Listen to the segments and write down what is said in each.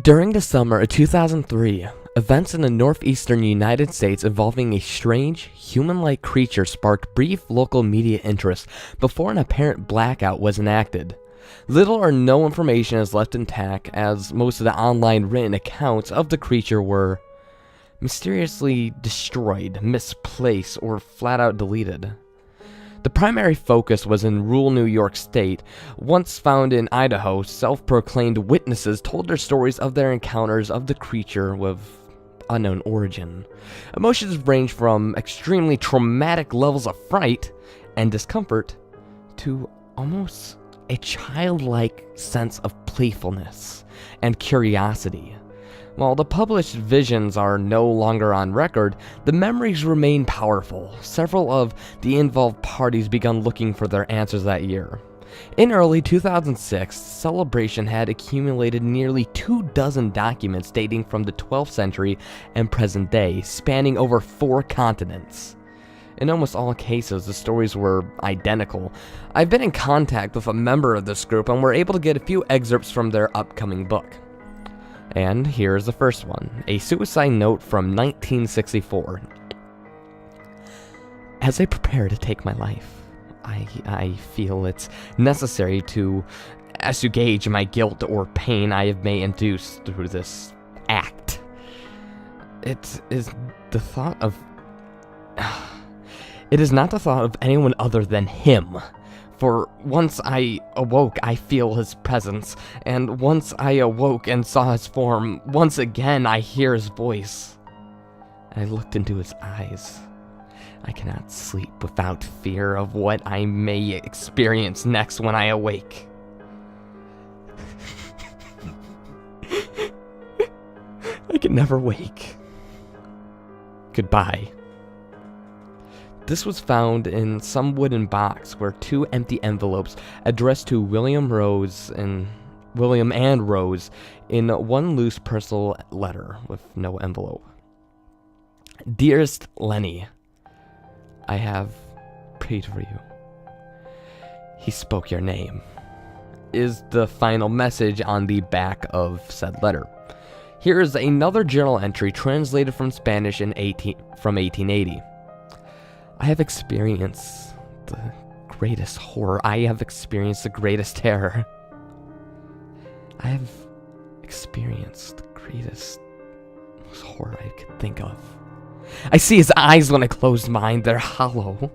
During the summer of 2003, events in the northeastern United States involving a strange, human-like creature sparked brief local media interest before an apparent blackout was enacted. Little or no information is left intact, as most of the online written accounts of the creature were mysteriously destroyed, misplaced, or flat-out deleted. The primary focus was in rural New York State. Once found in Idaho, self-proclaimed witnesses told their stories of their encounters of the creature with unknown origin. Emotions range from extremely traumatic levels of fright and discomfort to almost a childlike sense of playfulness and curiosity. While the published visions are no longer on record, the memories remain powerful. Several of the involved parties began looking for their answers that year. In early 2006, Celebration had accumulated nearly 24 documents dating from the 12th century and present day, spanning over 4 continents. In almost all cases, the stories were identical. I've been in contact with a member of this group and were able to get a few excerpts from their upcoming book. And here's the first one, a suicide note from 1964. As I prepare to take my life, I feel it's necessary to assuage my guilt or pain I may induce through this act. It is not the thought of anyone other than him. For once I awoke, I feel his presence, and once I awoke and saw his form, once again I hear his voice. I looked into his eyes. I cannot sleep without fear of what I may experience next when I awake. I can never wake. Goodbye. This was found in some wooden box where 2 empty envelopes addressed to William and Rose in one loose personal letter with no envelope. Dearest Lenny, I have prayed for you. He spoke your name, is the final message on the back of said letter. Here is another journal entry translated from Spanish from 1880. I have experienced the greatest horror. I have experienced the greatest terror. I have experienced the greatest horror I could think of. I see his eyes when I close mine. They're hollow.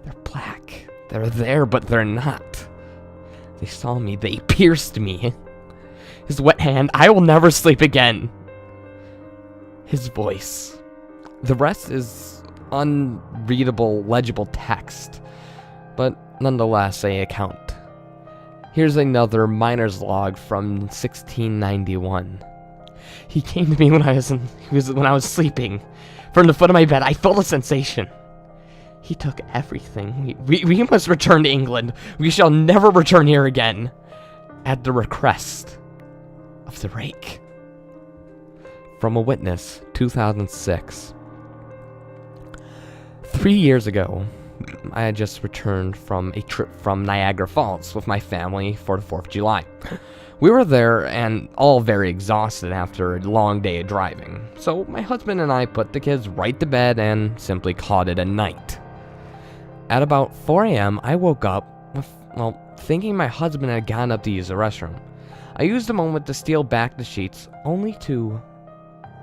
They're black. They're there, but they're not. They saw me. They pierced me. His wet hand. I will never sleep again. His voice. The rest is unreadable, legible text, but nonetheless a account. Here's another miner's log from 1691. He came to me when I was sleeping. From the foot of my bed, I felt a sensation. He took everything. We must return to England. We shall never return here again. At the request of the Rake. From a witness, 2006. 3 years ago, I had just returned from a trip from Niagara Falls with my family for the 4th of July. We were there and all very exhausted after a long day of driving, so my husband and I put the kids right to bed and simply called it a night. At about 4 a.m., I woke up with, thinking my husband had gone up to use the restroom. I used a moment to steal back the sheets, only to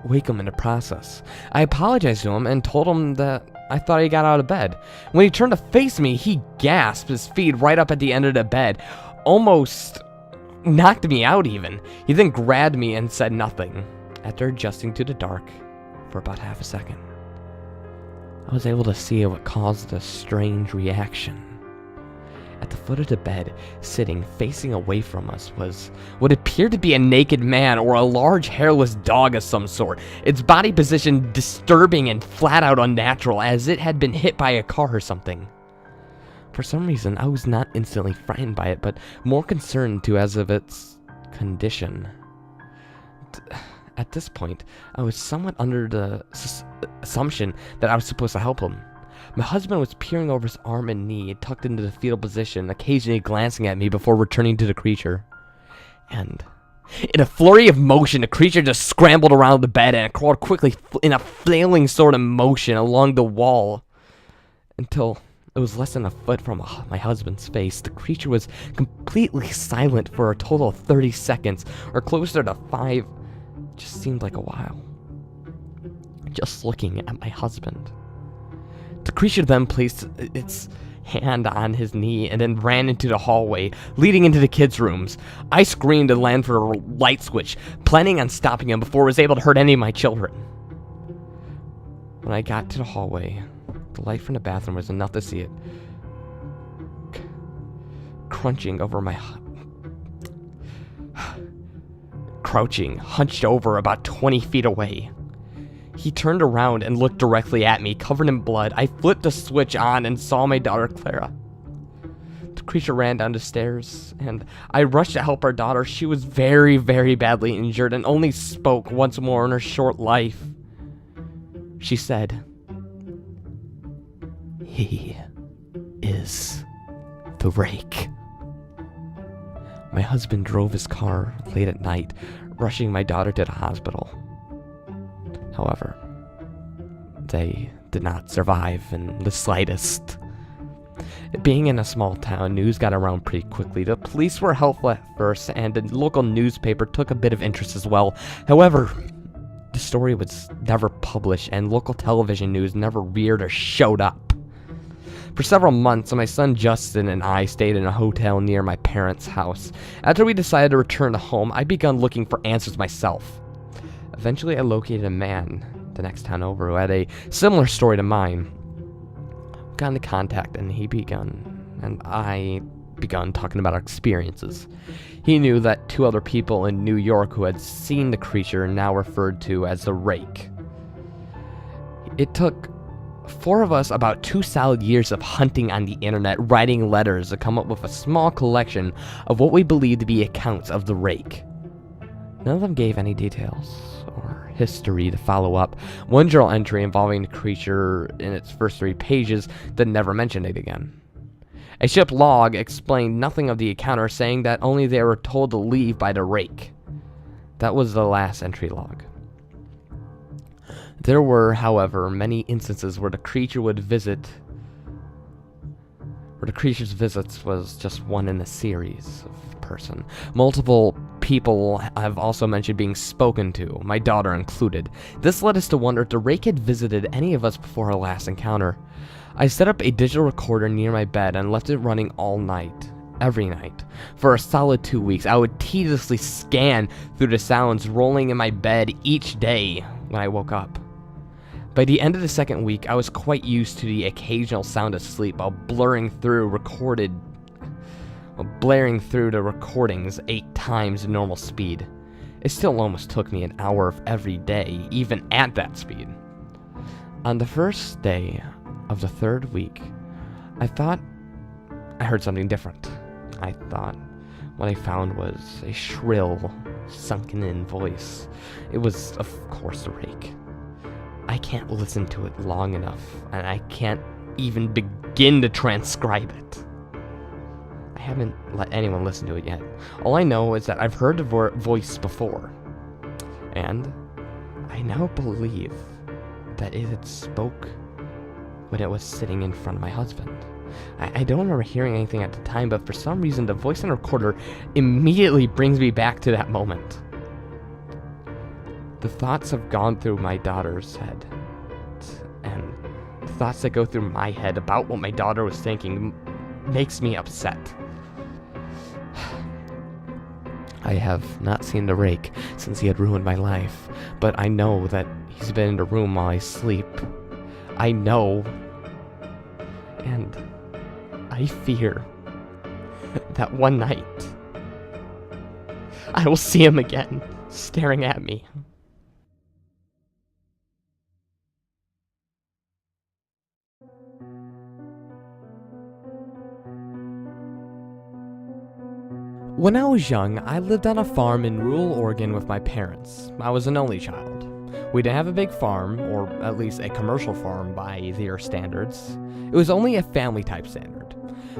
wake him in the process. I apologized to him and told him that I thought he got out of bed. When he turned to face me, he gasped, his feet right up at the end of the bed, almost knocked me out even. He then grabbed me and said nothing. After adjusting to the dark for about half a second, I was able to see what caused the strange reaction. At the foot of the bed, sitting facing away from us, was what appeared to be a naked man or a large hairless dog of some sort, its body position disturbing and flat out unnatural, as it had been hit by a car or something. For some reason, I was not instantly frightened by it, but more concerned as of its condition. At this point, I was somewhat under the assumption that I was supposed to help him. My husband was peering over his arm and knee, tucked into the fetal position, occasionally glancing at me before returning to the creature. And In a flurry of motion, the creature just scrambled around the bed and crawled quickly in a flailing sort of motion along the wall until it was less than a foot from my husband's face. The creature was completely silent for a total of 30 seconds, or closer to 5. It just seemed like a while. Just looking at my husband. The creature then placed its hand on his knee and then ran into the hallway leading into the kids' rooms. I screamed and ran for a light switch, planning on stopping him before it was able to hurt any of my children. When I got to the hallway, the light from the bathroom was enough to see it crouching, hunched over about 20 feet away. He turned around and looked directly at me, covered in blood. I flipped the switch on and saw my daughter, Clara. The creature ran down the stairs, and I rushed to help our daughter. She was very, very badly injured and only spoke once more in her short life. She said, "He is the Rake." My husband drove his car late at night, rushing my daughter to the hospital. However, they did not survive in the slightest. Being in a small town, news got around pretty quickly. The police were helpful at first, and the local newspaper took a bit of interest as well. However, the story was never published, and local television news never reared or showed up. For several months, my son Justin and I stayed in a hotel near my parents' house. After we decided to return to home, I began looking for answers myself. Eventually, I located a man the next town over who had a similar story to mine. We got into contact, and I begun talking about our experiences. He knew that 2 other people in New York who had seen the creature, now referred to as the Rake. It took 4 of us about 2 solid years of hunting on the internet, writing letters to come up with a small collection of what we believed to be accounts of the Rake. None of them gave any details or history to follow up. One journal entry involving the creature in its first 3 pages that never mentioned it again. A ship log explained nothing of the encounter, saying that only they were told to leave by the Rake. That was the last entry log. There were, however, many instances where the creature's visits was just one in a series of person. Multiple people have also mentioned being spoken to, my daughter included. This led us to wonder if the Rake had visited any of us before our last encounter. I set up a digital recorder near my bed and left it running all night, every night. For a solid 2 weeks, I would tediously scan through the sounds rolling in my bed each day when I woke up. By the end of the 2nd week, I was quite used to the occasional sound of sleep while blaring through the recordings 8 times the normal speed. It still almost took me an hour of every day, even at that speed. On the first day of the 3rd week, I thought I heard something different. I thought what I found was a shrill, sunken-in voice. It was, of course, the Rake. I can't listen to it long enough, and I can't even begin to transcribe it. I haven't let anyone listen to it yet. All I know is that I've heard the voice before, and I now believe that it had spoke when it was sitting in front of my husband. I don't remember hearing anything at the time, but for some reason the voice in the recorder immediately brings me back to that moment. The thoughts have gone through my daughter's head, and the thoughts that go through my head about what my daughter was thinking makes me upset. I have not seen the Rake since he had ruined my life, but I know that he's been in the room while I sleep. I know, and I fear that one night I will see him again, staring at me. When I was young, I lived on a farm in rural Oregon with my parents. I was an only child. We didn't have a big farm, or at least a commercial farm by their standards. It was only a family-type standard.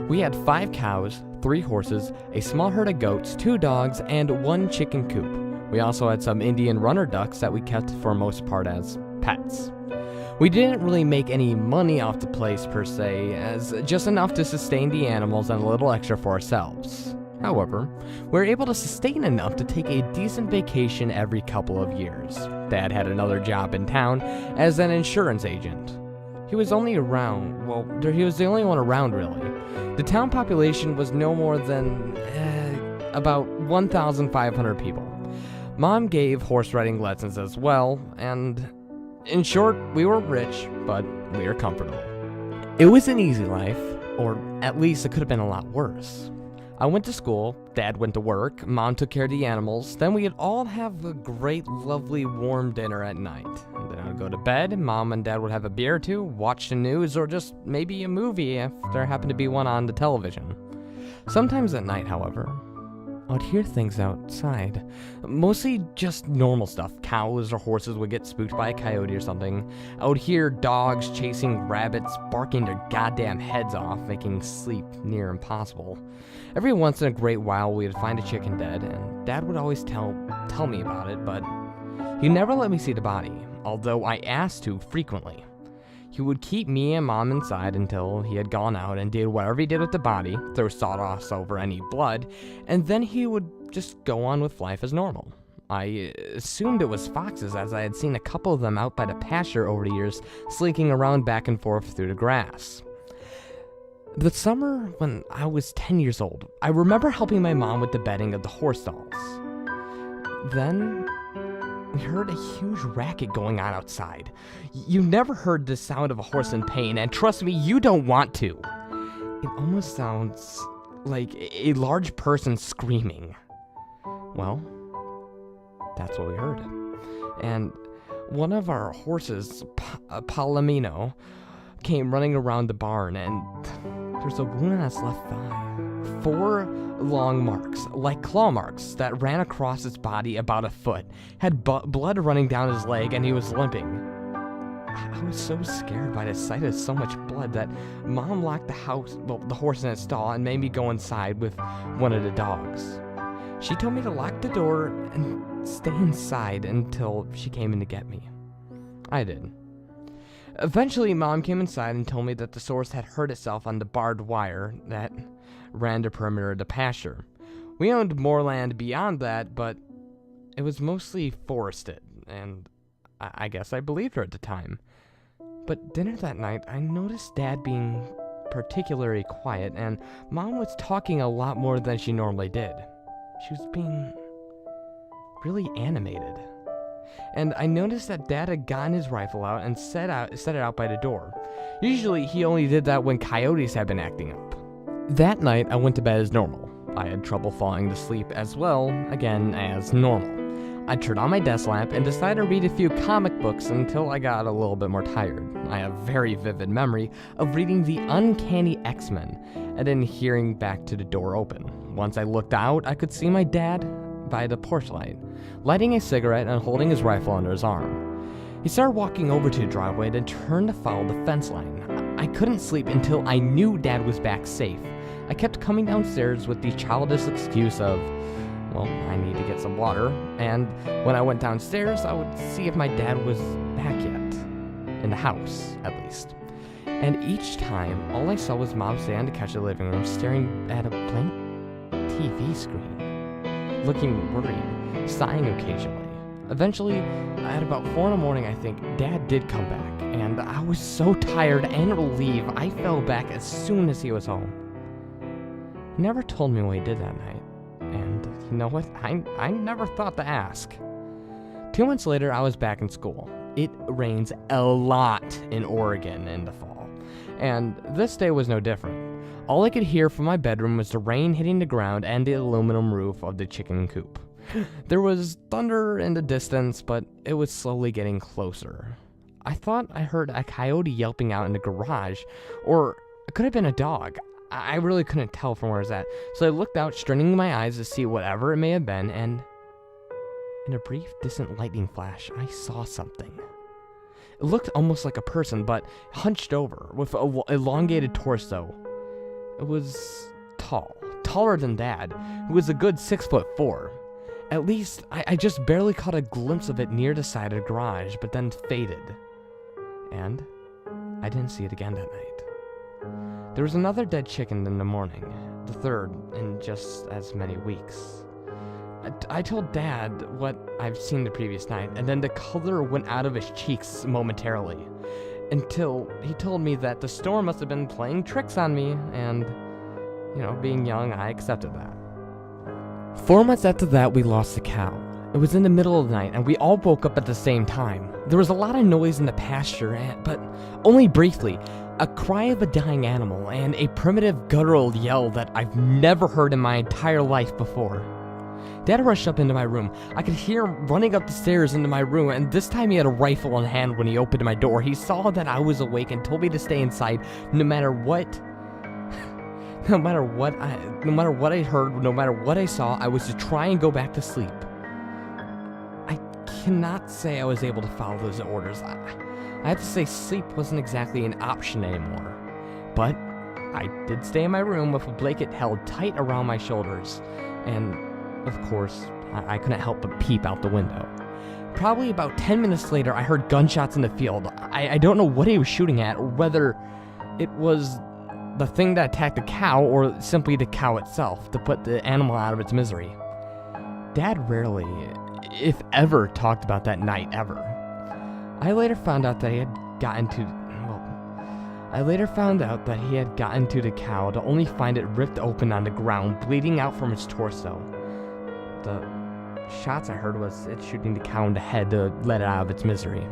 We had 5 cows, 3 horses, a small herd of goats, 2 dogs, and 1 chicken coop. We also had some Indian runner ducks that we kept for most part as pets. We didn't really make any money off the place per se, as just enough to sustain the animals and a little extra for ourselves. However, we were able to sustain enough to take a decent vacation every couple of years. Dad had another job in town as an insurance agent. He was only around, well, he was the only one around really. The town population was no more than about 1,500 people. Mom gave horse riding lessons as well, and in short, we were rich, but we were comfortable. It was an easy life, or at least it could have been a lot worse. I went to school, Dad went to work, Mom took care of the animals, then we'd all have a great, lovely, warm dinner at night. And then I would go to bed, Mom and Dad would have a beer or two, watch the news, or just maybe a movie if there happened to be one on the television. Sometimes at night, however, I'd hear things outside. Mostly just normal stuff. Cows or horses would get spooked by a coyote or something. I would hear dogs chasing rabbits, barking their goddamn heads off, making sleep near impossible. Every once in a great while, we'd find a chicken dead, and Dad would always tell me about it, but he never let me see the body, although I asked to frequently. He would keep me and Mom inside until he had gone out and did whatever he did with the body, throw sawdust over any blood, and then he would just go on with life as normal. I assumed it was foxes, as I had seen a couple of them out by the pasture over the years, slinking around back and forth through the grass. The summer when I was 10 years old, I remember helping my mom with the bedding of the horse stalls. Then we heard a huge racket going on outside. You never heard the sound of a horse in pain, and trust me, you don't want to. It almost sounds like a large person screaming. Well, that's what we heard. And one of our horses, Palomino, came running around the barn, and there's a wound on its left thigh. 4 long marks, like claw marks, that ran across its body about a foot, had blood running down his leg, and he was limping. I was so scared by the sight of so much blood that Mom locked the horse in its stall and made me go inside with one of the dogs. She told me to lock the door and stay inside until she came in to get me. I did. Eventually, Mom came inside and told me that the horse had hurt itself on the barbed wire that ran the perimeter of the pasture. We owned more land beyond that, but it was mostly forested, and I guess I believed her at the time. But dinner that night, I noticed Dad being particularly quiet, and Mom was talking a lot more than she normally did. She was being really animated. And I noticed that Dad had gotten his rifle out and set it out by the door. Usually, he only did that when coyotes had been acting up. That night, I went to bed as normal. I had trouble falling to sleep as well, again, as normal. I turned on my desk lamp and decided to read a few comic books until I got a little bit more tired. I have a very vivid memory of reading The Uncanny X-Men and then hearing back to the door open. Once I looked out, I could see my dad by the porch light, lighting a cigarette and holding his rifle under his arm. He started walking over to the driveway, then turned to follow the fence line. I couldn't sleep until I knew Dad was back safe. I kept coming downstairs with the childish excuse of, well, I need to get some water, and when I went downstairs, I would see if my dad was back yet. In the house, at least. And each time, all I saw was Mom standing on the couch of the living room, staring at a blank TV screen, looking worried, sighing occasionally. Eventually, at about 4 in the morning, I think, Dad did come back, and I was so tired and relieved, I fell back as soon as he was home. He never told me what he did that night. And you know what? I never thought to ask. 2 months later, I was back in school. It rains a lot in Oregon in the fall, and this day was no different. All I could hear from my bedroom was the rain hitting the ground and the aluminum roof of the chicken coop. There was thunder in the distance, but it was slowly getting closer. I thought I heard a coyote yelping out in the garage, or it could have been a dog. I really couldn't tell from where it was at, so I looked out, straining my eyes to see whatever it may have been, and in a brief, distant lightning flash, I saw something. It looked almost like a person, but hunched over, with an elongated torso. It was tall taller than Dad, who was a good 6'4". At least, I just barely caught a glimpse of it near the side of the garage, but then faded. And I didn't see it again that night. There was another dead chicken in the morning, the third in just as many weeks. I told Dad what I've seen the previous night, and then the color went out of his cheeks momentarily, until he told me that the storm must have been playing tricks on me, and, you know, being young, I accepted that. 4 months after that, we lost the cow. It was in the middle of the night, and we all woke up at the same time. There was a lot of noise in the pasture, but only briefly. A cry of a dying animal, and a primitive guttural yell that I've never heard in my entire life before. Dad rushed up into my room. I could hear him running up the stairs into my room, and this time he had a rifle in hand when he opened my door. He saw that I was awake and told me to stay inside no matter what I heard, no matter what I saw. I was to try and go back to sleep. I cannot say I was able to follow those orders. I have to say sleep wasn't exactly an option anymore. But I did stay in my room with a blanket held tight around my shoulders, and of course, I couldn't help but peep out the window. Probably about 10 minutes later, I heard gunshots in the field. I don't know what he was shooting at, or whether it was the thing that attacked the cow, or simply the cow itself, to put the animal out of its misery. Dad rarely, if ever, talked about that night, ever. I later found out that he had gotten to the cow to only find it ripped open on the ground, bleeding out from its torso. The shots I heard was it shooting the cow in the head to let it out of its misery.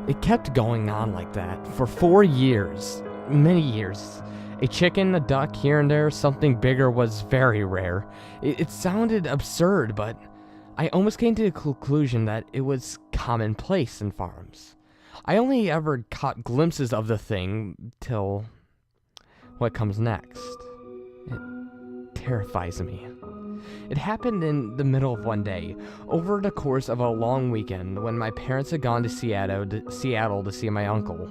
It kept going on like that for 4 years. Many years. A chicken, a duck, here and there, something bigger was very rare. It sounded absurd, but I almost came to the conclusion that it was commonplace in farms. I only ever caught glimpses of the thing till what comes next. It terrifies me. It happened in the middle of one day, over the course of a long weekend, when my parents had gone to Seattle to see my uncle,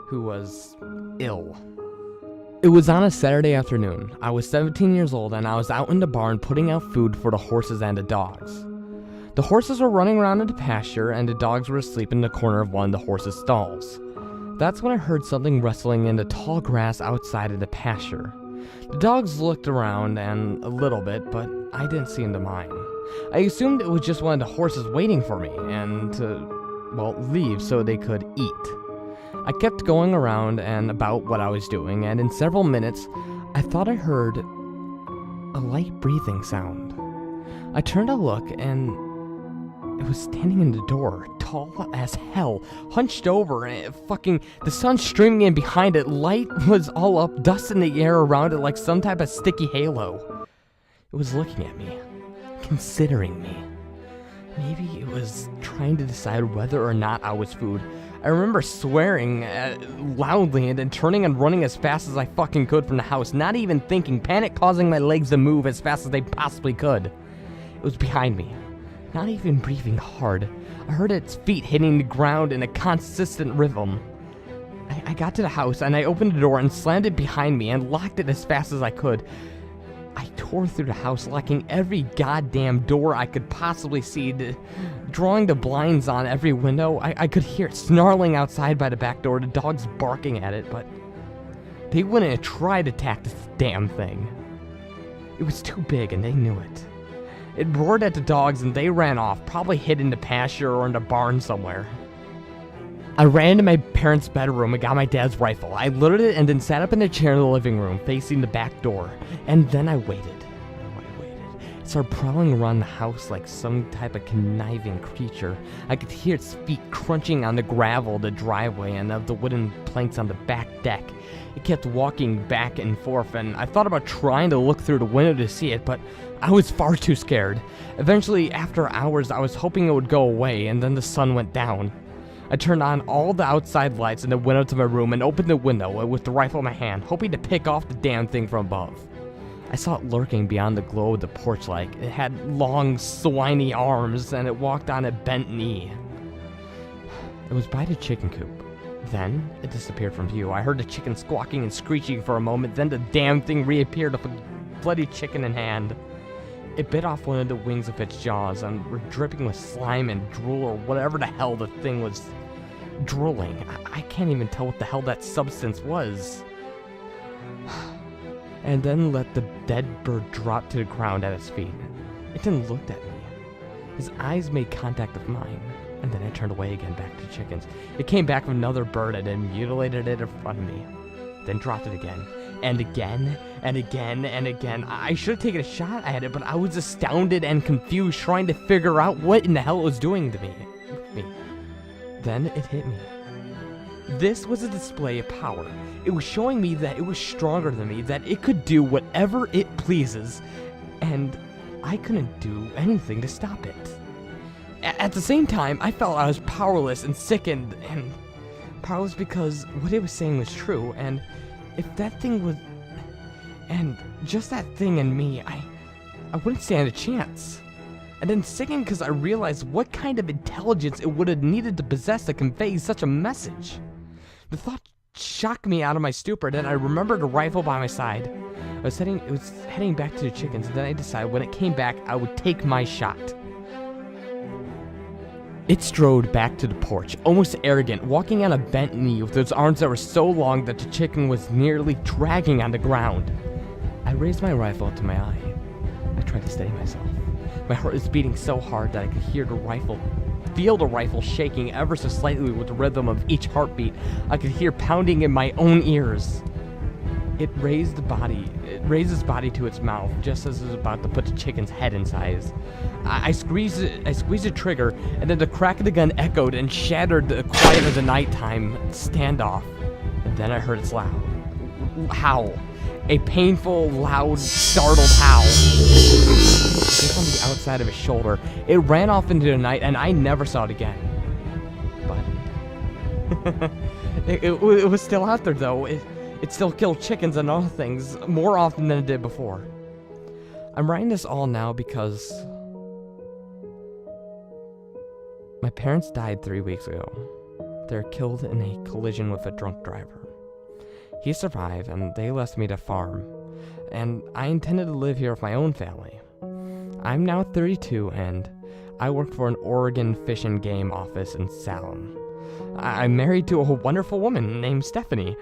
who was ill. It was on a Saturday afternoon. I was 17 years old, and I was out in the barn putting out food for the horses and the dogs. The horses were running around in the pasture, and the dogs were asleep in the corner of one of the horses' stalls. That's when I heard something rustling in the tall grass outside of the pasture. The dogs looked around and a little bit, but I didn't seem to mind. I assumed it was just one of the horses waiting for me, and to, leave so they could eat. I kept going around and about what I was doing, and in several minutes, I thought I heard a light breathing sound. I turned to look, and it was standing in the door, tall as hell, hunched over, and the sun streaming in behind it. Light was all up, dust in the air around it like some type of sticky halo. It was looking at me, considering me. Maybe it was trying to decide whether or not I was food. I remember swearing loudly and then turning and running as fast as I fucking could from the house, not even thinking, panic causing my legs to move as fast as they possibly could. It was behind me, not even breathing hard. I heard its feet hitting the ground in a consistent rhythm. I got to the house and I opened the door and slammed it behind me and locked it as fast as I could. I tore through the house, locking every goddamn door I could possibly see, drawing the blinds on every window. I could hear it snarling outside by the back door, the dogs barking at it, but they wouldn't have tried to attack this damn thing. It was too big and they knew it. It roared at the dogs and they ran off, probably hid in the pasture or in the barn somewhere. I ran to my parents' bedroom and got my dad's rifle. I loaded it and then sat up in the chair in the living room, facing the back door. And then I waited. It started prowling around the house like some type of conniving creature. I could hear its feet crunching on the gravel of the driveway and of the wooden planks on the back deck. It kept walking back and forth, and I thought about trying to look through the window to see it, but I was far too scared. Eventually, after hours, I was hoping it would go away, and then the sun went down. I turned on all the outside lights and then went out to my room and opened the window with the rifle in my hand, hoping to pick off the damn thing from above. I saw it lurking beyond the glow of the porch light. It had long, swiny arms, and it walked on a bent knee. It was by the chicken coop. Then, it disappeared from view. I heard the chicken squawking and screeching for a moment, then the damn thing reappeared with a bloody chicken in hand. It bit off one of the wings of its jaws and were dripping with slime and drool or whatever the hell the thing was drooling. I can't even tell what the hell that substance was. And then let the dead bird drop to the ground at its feet. It didn't look at me. His eyes made contact with mine, and then I turned away again back to chickens. It came back with another bird and then mutilated it in front of me. Then dropped it again, and again, and again, and again. I should have taken a shot at it, but I was astounded and confused, trying to figure out what in the hell it was doing to me. Then it hit me. This was a display of power. It was showing me that it was stronger than me, that it could do whatever it pleases, and I couldn't do anything to stop it. At the same time, I felt I was powerless and sickened, and powerless because what it was saying was true, and if that thing was... and just that thing and me, I wouldn't stand a chance. And then sickened because I realized what kind of intelligence it would have needed to possess to convey such a message. The thought shocked me out of my stupor, then I remembered a rifle by my side. It was heading back to the chickens, and then I decided when it came back, I would take my shot. It strode back to the porch, almost arrogant, walking on a bent knee with its arms that were so long that the chicken was nearly dragging on the ground. I raised my rifle to my eye. I tried to steady myself. My heart was beating so hard that I could feel the rifle shaking ever so slightly with the rhythm of each heartbeat. I could hear pounding in my own ears. It raised its body to its mouth just as it was about to put the chicken's head inside. I squeezed the trigger, and then the crack of the gun echoed and shattered the quiet of the nighttime standoff. And then I heard its loud howl. A painful, loud, startled howl. Just on the outside of his shoulder, it ran off into the night, and I never saw it again. But it was still out there, though. It still killed chickens and other things more often than it did before. I'm writing this all now because my parents died 3 weeks ago. They were killed in a collision with a drunk driver. He survived, and they left me to farm, and I intended to live here with my own family. I'm now 32, and I work for an Oregon Fish and Game office in Salem. I'm married to a wonderful woman named Stephanie.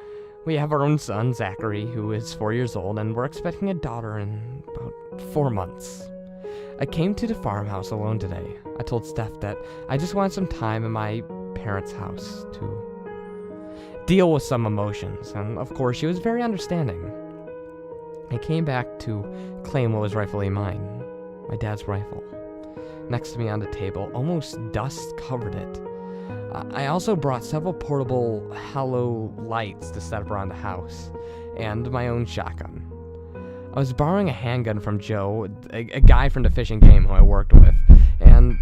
We have our own son, Zachary, who is 4 years old, and we're expecting a daughter in about 4 months. I came to the farmhouse alone today. I told Steph that I just wanted some time in my parents' house to deal with some emotions, and of course she was very understanding. I came back to claim what was rightfully mine, my dad's rifle. Next to me on the table, almost dust covered it. I also brought several portable halo lights to set up around the house, and my own shotgun. I was borrowing a handgun from Joe, a guy from the Fish and Game who I worked with, and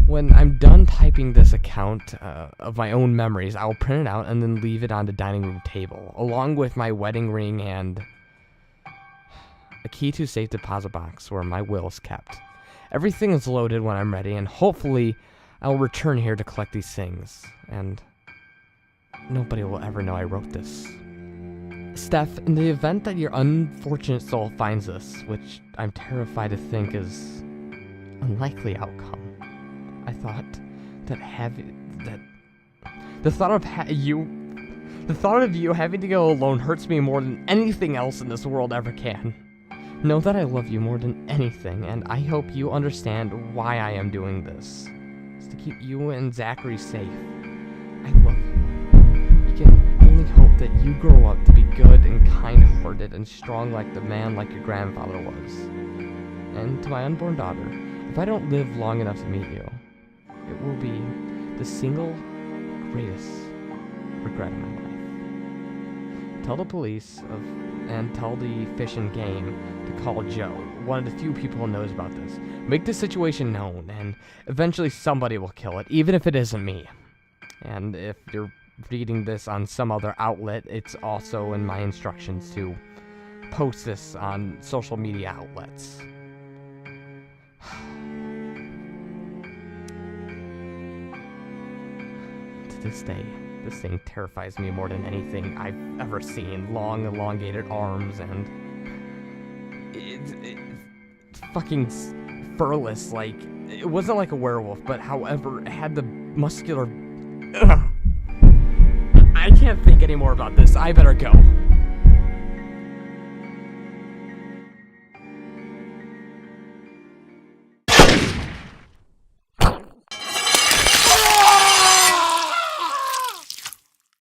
when I'm done typing this account of my own memories, I'll print it out and then leave it on the dining room table, along with my wedding ring and a key to a safe deposit box where my will is kept. Everything is loaded when I'm ready, and hopefully I'll return here to collect these things, and nobody will ever know I wrote this. Steph, in the event that your unfortunate soul finds this, which I'm terrified to think is unlikely outcome, I thought that the thought of you having to go alone hurts me more than anything else in this world ever can. Know that I love you more than anything, and I hope you understand why I am doing this. It's to keep you and Zachary safe. I love you. You can only hope that you grow up to be good and kind-hearted and strong like the man like your grandfather was. And to my unborn daughter, if I don't live long enough to meet you, it will be the single greatest regret of my life. Tell the police and tell the Fish and Game to call Joe, one of the few people who knows about this. Make the situation known, and eventually somebody will kill it, even if it isn't me. And if you're reading this on some other outlet, it's also in my instructions to post this on social media outlets. To this day, this thing terrifies me more than anything I've ever seen. Long, elongated arms, and fucking furless, like, it wasn't like a werewolf, but however, it had the muscular... Ugh. I can't think anymore about this. I better go.